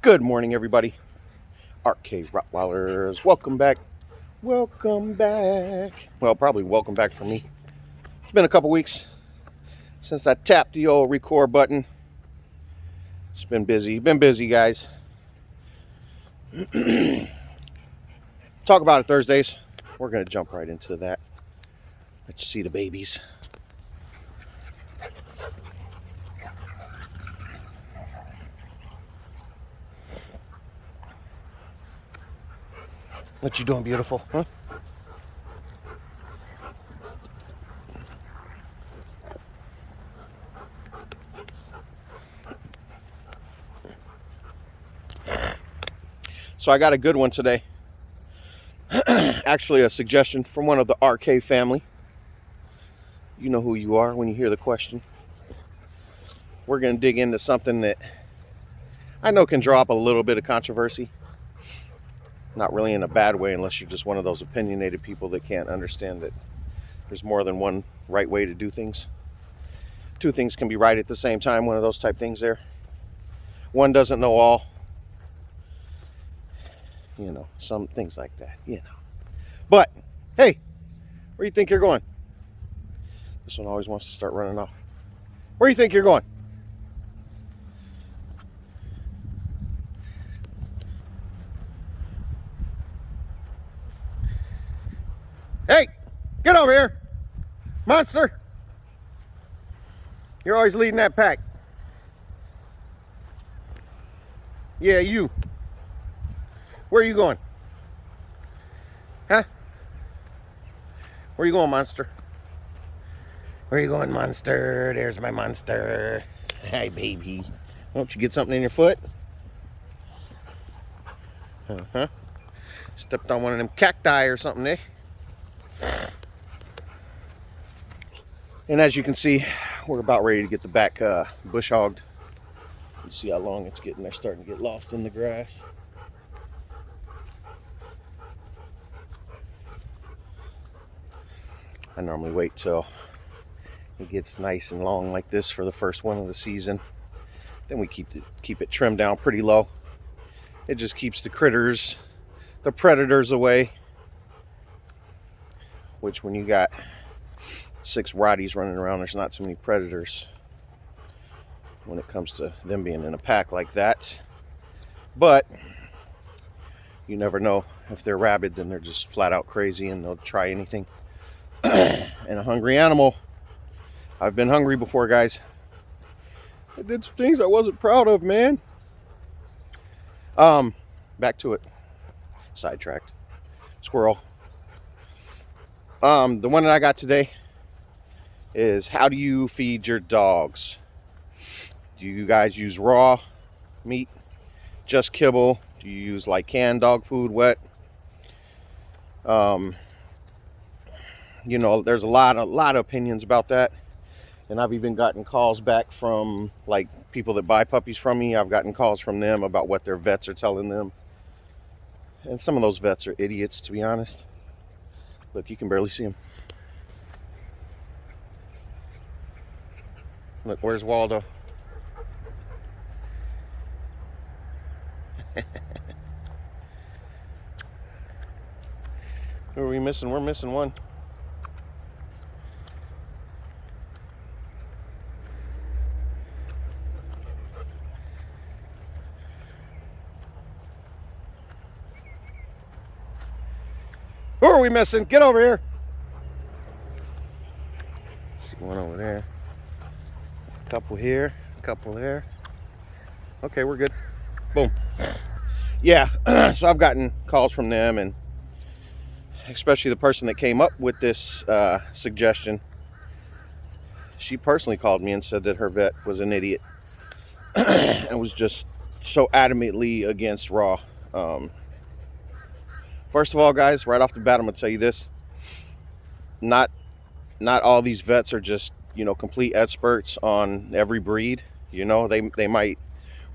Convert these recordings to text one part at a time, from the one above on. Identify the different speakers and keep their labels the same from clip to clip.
Speaker 1: Good morning, everybody. RK Rottweilers, welcome back. Welcome back. Well, probably welcome back for me. It's been a couple weeks since I tapped the old record button. It's been busy. Been busy, guys. Talk about it Thursdays. We're going to jump right into that. Let you see the babies. What you doing, beautiful? Huh? So I got a good one today. Actually, a suggestion from one of the RK family. You know who you are when you hear the question. We're going to dig into something that I know can draw up a little bit of controversy. Not really in a bad way, unless you're just one of those opinionated people that can't understand that there's more than one right way to do things. Two things can be right at the same time, one of those type things there. One doesn't know all. You know, some things like that, you know. But, hey, where do you think you're going? This one always wants to start running off. Where do you think you're going? Hey, get over here, monster. You're always leading that pack. Yeah, you. Where are you going? Huh? Where are you going, monster? Where are you going, monster? There's my monster. Hi, baby. Won't you get something in your foot? Uh-huh. Stepped on one of them cacti or something, eh? And as you can see, we're about ready to get the back bush hogged. You see how long it's getting. They're starting to get lost in the grass. I normally wait till it gets nice and long like this for the first one of the season. Then we keep it trimmed down pretty low. It just keeps the critters, the predators away. Which when you got 6 Rotties running around, there's not too many predators when it comes to them being in a pack like that. But you never know. If they're rabid, then they're just flat out crazy and they'll try anything. And a hungry animal. I've been hungry before, guys. I did some things I wasn't proud of, man. Back to it. Sidetracked. Squirrel. The one that I got today is, how do you feed your dogs? Do you guys use raw meat, just kibble? Do you use like canned dog food, wet? You know, there's a lot of opinions about that. And I've even gotten calls back from like people that buy puppies from me. I've gotten calls from them about what their vets are telling them. And some of those vets are idiots, to be honest. Look, you can barely see them. Look, where's Waldo? Who are we missing? We're missing one. Who are we missing? Get over here. See one over there. A couple here. A couple there. Okay, we're good. Boom. Yeah, so I've gotten calls from them, and especially the person that came up with this suggestion. She personally called me and said that her vet was an idiot and was just so adamantly against raw. First of all, guys, right off the bat, I'm gonna tell you this: not all these vets are just, you know, complete experts on every breed. You know, they might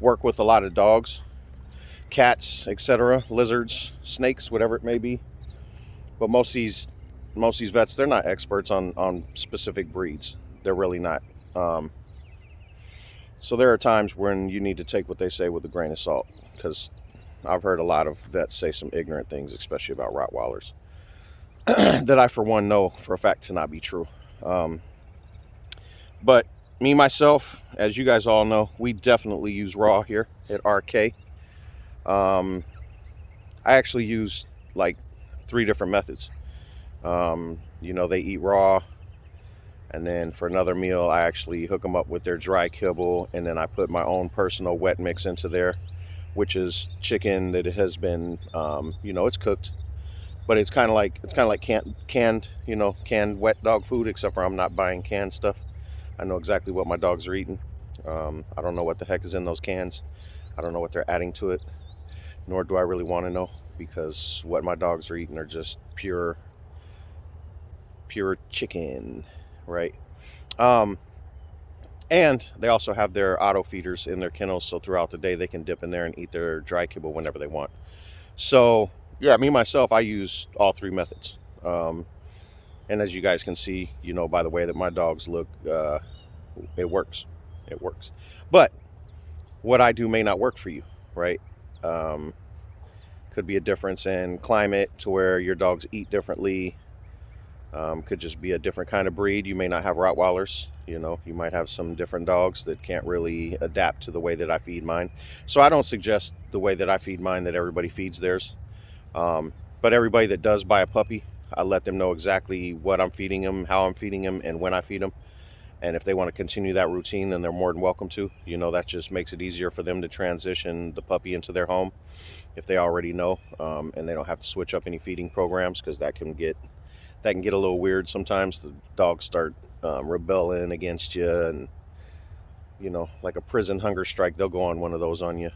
Speaker 1: work with a lot of dogs, cats, etc., lizards, snakes, whatever it may be. But most of these vets, they're not experts on specific breeds. They're really not. Um, so there are times when you need to take what they say with a grain of salt, because I've heard a lot of vets say some ignorant things, especially about Rottweilers, that I, for one, know for a fact to not be true. Um, but me, myself, as you guys all know, we definitely use raw here at RK. Um, I actually use like 3 different methods. You know, they eat raw, and then for another meal, I actually hook them up with their dry kibble, and then I put my own personal wet mix into there, which is chicken that has been, you know, it's cooked, but it's kind of like canned, you know, canned wet dog food, except for I'm not buying canned stuff. I know exactly what my dogs are eating. I don't know what the heck is in those cans. I don't know what they're adding to it, nor do I really want to know, because what my dogs are eating are just pure chicken, right? Um, and they also have their auto feeders in their kennels, so throughout the day they can dip in there and eat their dry kibble whenever they want. So yeah, me myself, I use all 3 methods. And as you guys can see, you know, by the way that my dogs look, it works. It works. But what I do may not work for you, right? Um, could be a difference in climate to where your dogs eat differently. Could just be a different kind of breed. You may not have Rottweilers. You know, you might have some different dogs that can't really adapt to the way that I feed mine. So I don't suggest the way that I feed mine that everybody feeds theirs. But everybody that does buy a puppy, I let them know exactly what I'm feeding them, how I'm feeding them, and when I feed them. And if they want to continue that routine, then they're more than welcome to. You know, that just makes it easier for them to transition the puppy into their home if they already know, and they don't have to switch up any feeding programs, because that can get a little weird sometimes. The dogs start rebelling against you, and you know, like a prison hunger strike, they'll go on one of those on you,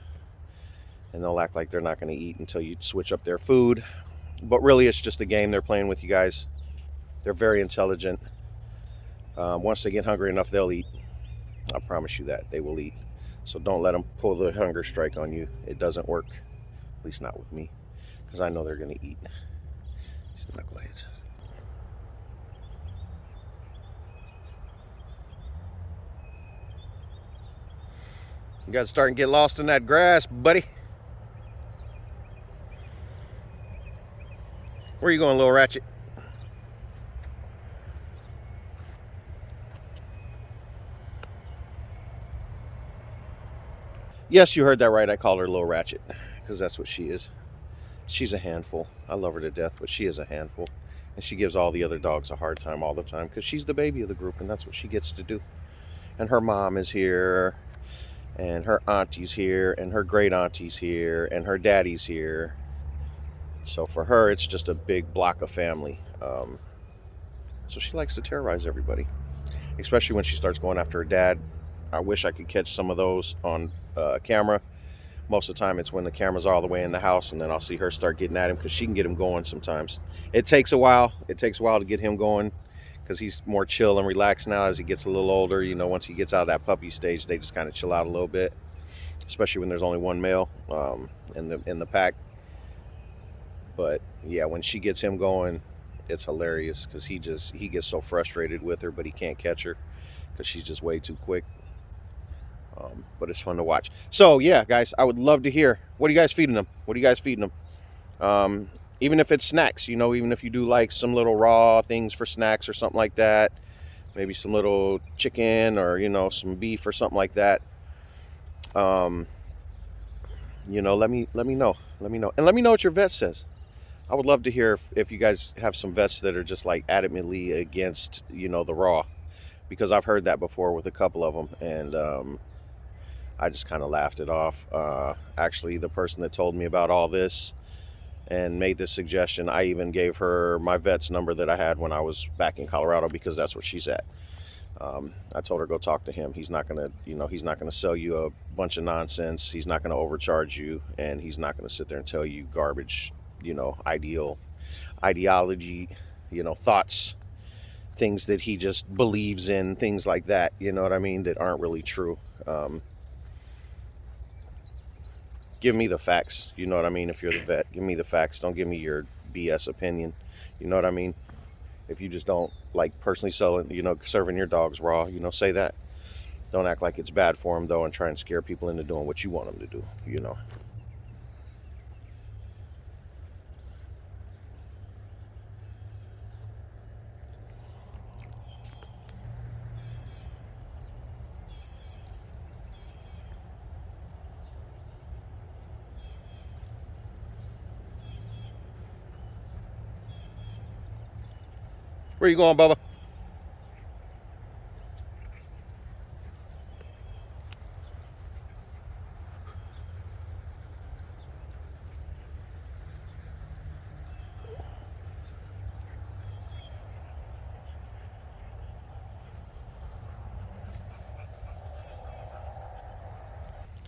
Speaker 1: and they'll act like they're not going to eat until you switch up their food. But really, it's just a game they're playing with you guys. They're very intelligent. Once they get hungry enough, they'll eat. I promise you that they will eat. So don't let them pull the hunger strike on you. It doesn't work, at least not with me, because I know they're going to eat. These knuckleheads. You guys starting to get lost in that grass, buddy. Where are you going, little ratchet? Yes, you heard that right. I called her Little Ratchet, because that's what she is. She's a handful. I love her to death, but she is a handful. And she gives all the other dogs a hard time all the time, because she's the baby of the group, and that's what she gets to do. And her mom is here, and her auntie's here, and her great auntie's here, and her daddy's here. So for her, it's just a big block of family. So she likes to terrorize everybody, especially when she starts going after her dad. I wish I could catch some of those on camera. Most of the time it's when the cameras are all the way in the house, and then I'll see her start getting at him, because she can get him going sometimes. It takes a while. It takes a while to get him going, because he's more chill and relaxed now as he gets a little older. You know, once he gets out of that puppy stage, they just kind of chill out a little bit, especially when there's only one male in the pack. But yeah, when she gets him going, it's hilarious, because he gets so frustrated with her, but he can't catch her because she's just way too quick. But it's fun to watch. So yeah, guys, I would love to hear, what are you guys feeding them? What are you guys feeding them? Even if it's snacks, you know, even if you do like some little raw things for snacks or something like that, maybe some little chicken, or you know, some beef or something like that. You know, let me know. Let me know, and let me know what your vet says. I would love to hear if you guys have some vets that are just like adamantly against, you know, the raw, because I've heard that before with a couple of them, and I just kind of laughed it off. Actually, the person that told me about all this and made this suggestion, I even gave her my vet's number that I had when I was back in Colorado, because that's where she's at. I told her, go talk to him. He's not gonna, you know, he's not gonna sell you a bunch of nonsense. He's not gonna overcharge you, and he's not gonna sit there and tell you garbage, you know, ideology, you know, thoughts things that he just believes in, things like that, you know what I mean, that aren't really true. Give me the facts, you know what I mean. If you're the vet, give me the facts. Don't give me your BS opinion, you know what I mean. If you just don't like personally selling, you know, serving your dogs raw, you know, say that. Don't act like it's bad for them though and try and scare people into doing what you want them to do, you know. Where you going, Bubba?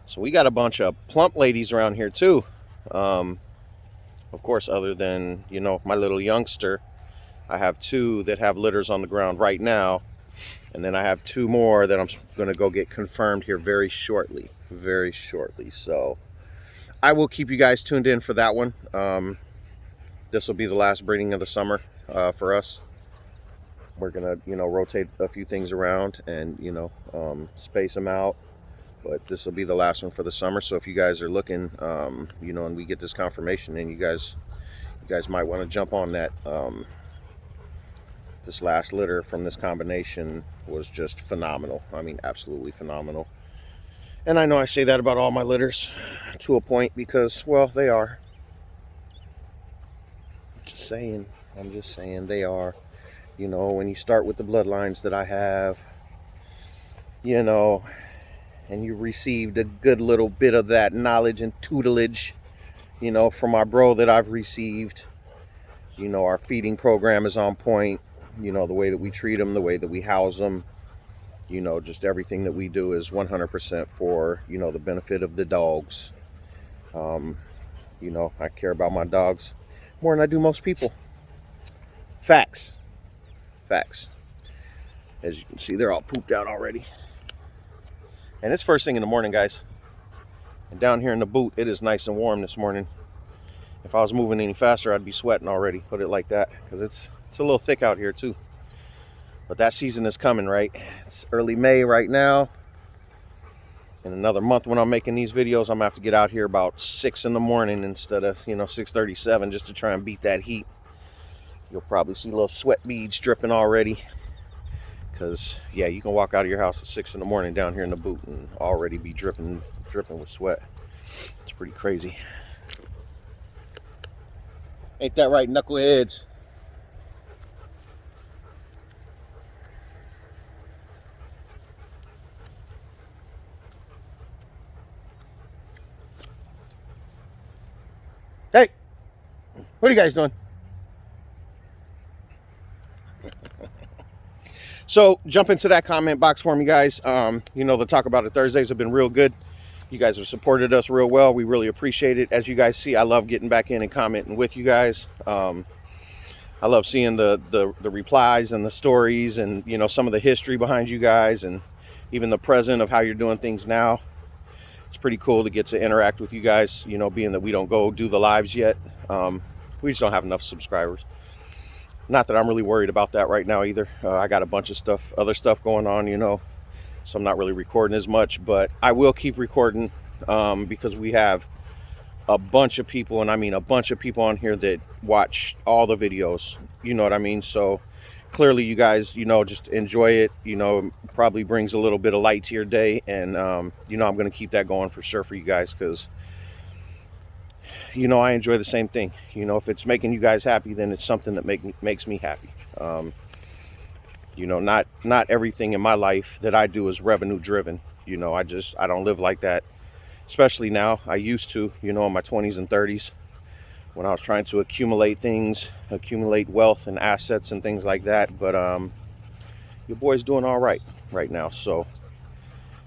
Speaker 1: So we got a bunch of plump ladies around here too. Of course, other than, you know, my little youngster, I have two that have litters on the ground right now. And then I have two more that I'm going to go get confirmed here very shortly. Very shortly. So I will keep you guys tuned in for that one. This will be the last breeding of the summer for us. We're going to, you know, rotate a few things around and, you know, space them out. But this will be the last one for the summer. So if you guys are looking, you know, and we get this confirmation, and you guys might want to jump on that. This last litter from this combination was just phenomenal. I mean, absolutely phenomenal. And I know I say that about all my litters to a point because, well, they are. Just saying. I'm just saying they are. You know, when you start with the bloodlines that I have, you know, and you received a good little bit of that knowledge and tutelage, you know, from our bro that I've received. You know, our feeding program is on point. You know, the way that we treat them, the way that we house them, you know, just everything that we do is 100% for, you know, the benefit of the dogs. You know, I care about my dogs more than I do most people. Facts. Facts. As you can see, they're all pooped out already. And it's first thing in the morning, guys. And down here in the boot, it is nice and warm this morning. If I was moving any faster, I'd be sweating already, put it like that, because it's a little thick out here too. But that season is coming, right? It's early May right now. In another month when I'm making these videos, I'm gonna have to get out here about 6 in the morning instead of, you know, 6:37, just to try and beat that heat. You'll probably see little sweat beads dripping already. Because, yeah, you can walk out of your house at 6 in the morning down here in the boot and already be dripping with sweat. It's pretty crazy. Ain't that right, knuckleheads? Hey, what are you guys doing? So jump into that comment box for me, guys. You know, the Talk About It Thursdays have been real good. You guys have supported us real well. We really appreciate it. As you guys see, I love getting back in and commenting with you guys. I love seeing the replies and the stories and, you know, some of the history behind you guys and even the present of how you're doing things now. It's pretty cool to get to interact with you guys, you know, being that we don't go do the lives yet. We just don't have enough subscribers. Not that I'm really worried about that right now either. I got a bunch of other stuff going on, you know, so I'm not really recording as much, but I will keep recording because we have a bunch of people, and I mean a bunch of people on here that watch all the videos, you know what I mean? So clearly you guys, you know, just enjoy it, you know, probably brings a little bit of light to your day, and you know, I'm going to keep that going for sure for you guys, because you know, I enjoy the same thing. You know, if it's making you guys happy, then it's something that makes me happy. You know, not everything in my life that I do is revenue driven. You know, I don't live like that, especially now. I used to, you know, in my 20s and 30s, when I was trying to accumulate things, accumulate wealth and assets and things like that. But your boy's doing all right now. So,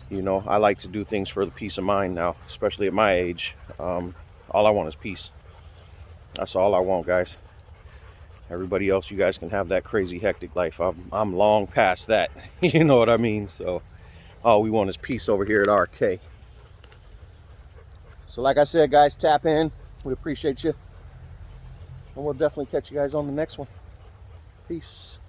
Speaker 1: you know, I like to do things for the peace of mind now, especially at my age. All I want is peace. That's all I want, guys. Everybody else, you guys can have that crazy hectic life. I'm long past that. You know what I mean? So all we want is peace over here at RK. So like I said, guys, tap in. We appreciate you. And we'll definitely catch you guys on the next one. Peace.